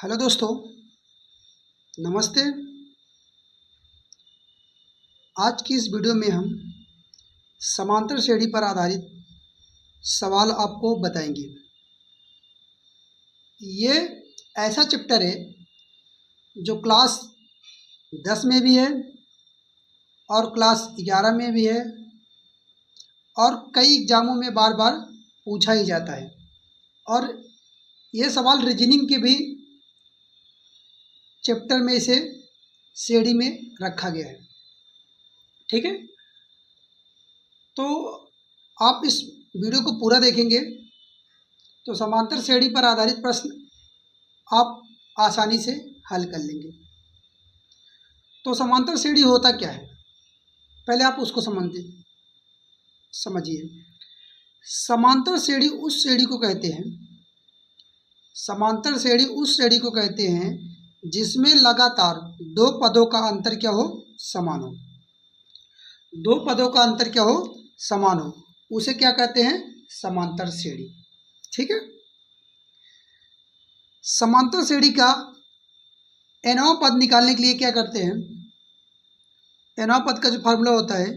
Hello दोस्तों, नमस्ते। आज की इस वीडियो में हम समांतर श्रेणी पर आधारित सवाल आपको बताएंगे। ये ऐसा चैप्टर है जो क्लास 10 में भी है और क्लास 11 में भी है और कई एग्जामों में बार बार पूछा ही जाता है। और ये सवाल रीजनिंग के भी चैप्टर में इसे श्रेणी में रखा गया है। ठीक है, तो आप इस वीडियो को पूरा देखेंगे तो समांतर श्रेणी पर आधारित प्रश्न आप आसानी से हल कर लेंगे। तो समांतर श्रेणी होता क्या है, पहले आप उसको समझिए। समांतर श्रेणी उस श्रेणी को कहते हैं समांतर श्रेणी उस श्रेणी को कहते हैं जिसमें लगातार दो पदों का अंतर क्या हो, समान हो। दो पदों का अंतर क्या हो, समान हो, उसे क्या कहते हैं, समांतर श्रेणी। ठीक है, समांतर श्रेणी का nवां पद निकालने के लिए क्या करते हैं, nवां पद का जो फार्मूला होता है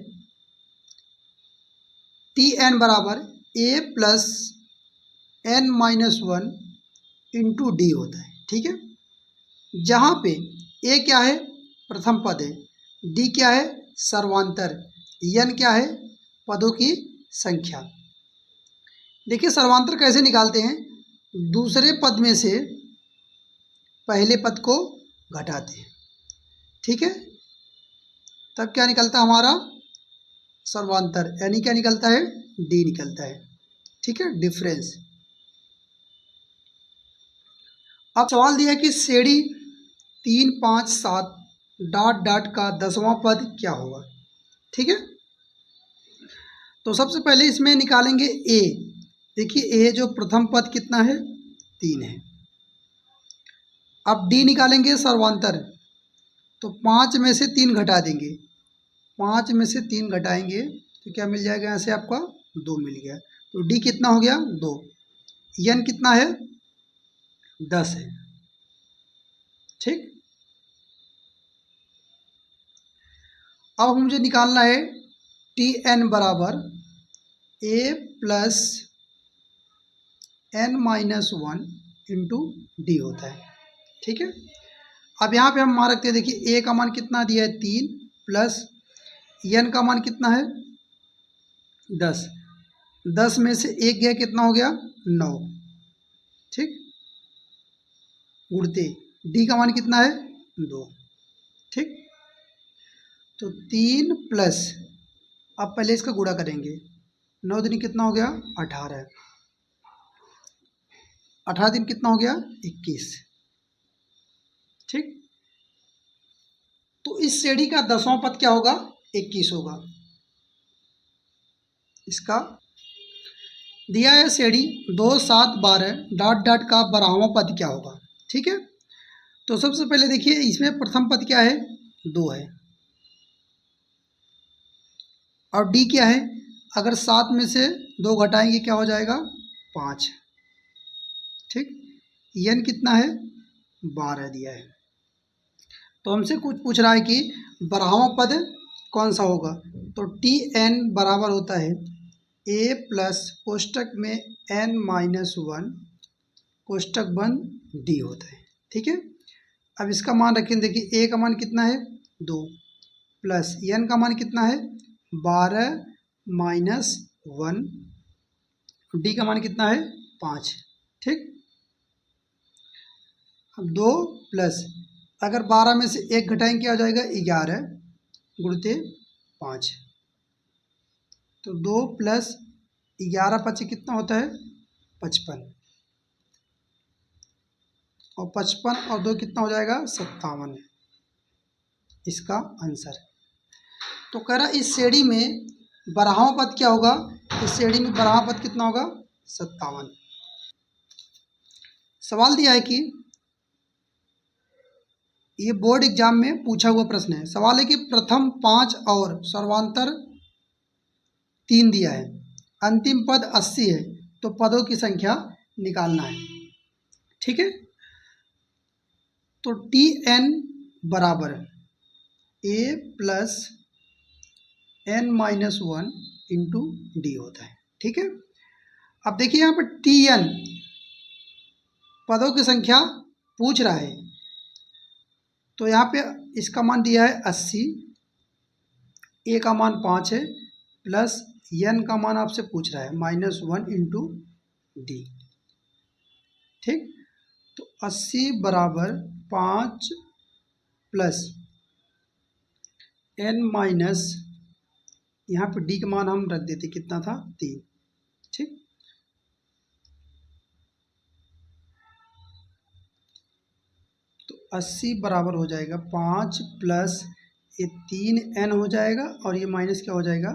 Tn बराबर a plus n minus 1 into D होता है। ठीक है, जहाँ पे a क्या है, प्रथम पद है, d क्या है, सर्वांतर, n क्या है, पदों की संख्या। देखिए सर्वांतर कैसे निकालते हैं, दूसरे पद में से पहले पद को घटाते हैं। ठीक है, तब क्या निकलता है हमारा सर्वांतर, यानी क्या निकलता है, डी निकलता है। ठीक है, डिफरेंस। अब सवाल दिया कि श्रेणी 3, 5, 7 डॉट डॉट का 10वां पद क्या होगा। ठीक है, तो सबसे पहले इसमें निकालेंगे ए। देखिए ए जो प्रथम पद कितना है, 3 है। अब डी निकालेंगे सर्वांतर, तो 5 में से 3 घटा देंगे, 5 में से 3 घटाएंगे तो क्या मिल जाएगा, यहाँ से आपका 2 मिल गया। तो डी कितना हो गया, 2। एन कितना है, 10 है। ठीक, अब मुझे निकालना है टी एन बराबर A plus n minus 1 into D होता है। ठीक है, अब यहाँ पे हम मान रखते हैं, देखिए ए का मान कितना दिया है, 3 प्लस n का मान कितना है, 10। 10 में से 1 गया, कितना हो गया, 9। ठीक, गुणते डी का मान कितना है, 2। ठीक, तो 3 प्लस, अब पहले इसका गुणा करेंगे, 9 दिन कितना हो गया, 18। 18 दिन कितना हो गया, 21। ठीक, तो इस श्रेणी का 10वां पद क्या होगा, 21 होगा। इसका दिया है श्रेणी 2, 7, 12 डॉट डॉट का 12वां पद क्या होगा। ठीक है, तो सबसे पहले देखिए इसमें प्रथम पद क्या है, 2 है, और डी क्या है, अगर 7 में से 2 घटाएंगे क्या हो जाएगा, 5। ठीक, एन कितना है, 12 दिया है। तो हमसे कुछ पूछ रहा है कि 12वां पद कौन सा होगा, तो टी एन बराबर होता है ए प्लस कोष्टक में n माइनस 1 कोष्टक बंद डी होता है। ठीक है, अब इसका मान रखें, देखिए ए का मान कितना है, 2 प्लस एन का मान कितना है, 12 माइनस 1, डी का मान कितना है, 5। ठीक, अब 2 प्लस, अगर 12 में से 1 घटाएंगे क्या हो जाएगा, 11 गुणते 5। तो 2 प्लस 11 5 कितना होता है, 55, और 55 और 2 कितना हो जाएगा, 57। इसका आंसर। तो कह रहा इस श्रेणी में 12वां पद क्या होगा, इस श्रेणी में 12वां पद कितना होगा, 57। सवाल दिया है कि ये बोर्ड एग्जाम में पूछा हुआ प्रश्न है। सवाल है कि प्रथम 5 और सर्वांतर 3 दिया है, अंतिम पद 80 है, तो पदों की संख्या निकालना है। ठीक है, तो टी एन बराबर A plus N minus one into D होता है। ठीक है, अब देखिए यहाँ पर टी एन पदों की संख्या पूछ रहा है, तो यहाँ पे इसका मान दिया है 80, ए का मान 5 है, प्लस एन का मान आपसे पूछ रहा है -1 इंटू डी। ठीक, तो 80 बराबर 5 प्लस एन माइनस, यहाँ पे डी का मान हम रख देते, कितना था 3। ठीक, तो 80 बराबर हो जाएगा 5 प्लस ये 3n हो जाएगा और ये माइनस क्या हो जाएगा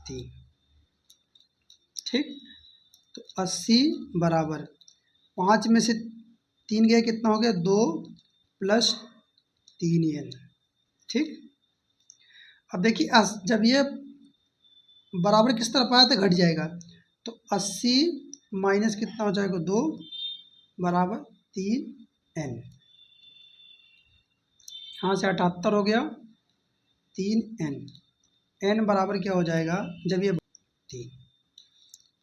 3। ठीक, तो 80 बराबर 5 में से 3 गया, कितना हो गया 2 प्लस 3n। ठीक, अब देखिए जब ये बराबर किस तरफ आया तो घट जाएगा, तो 80 माइनस कितना हो जाएगा 2 बराबर 3n। यहाँ से 78 हो गया, 3n, n बराबर क्या हो जाएगा जब ये 3,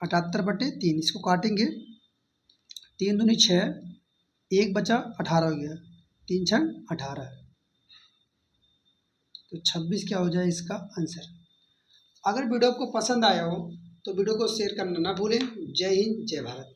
78/3, इसको काटेंगे, 3 दूनी 6, 1 बचा 18 हो गया, 3 6 18, तो 26 क्या हो जाए इसका आंसर। अगर वीडियो आपको पसंद आया हो तो वीडियो को शेयर करना ना भूलें। जय हिंद, जय भारत।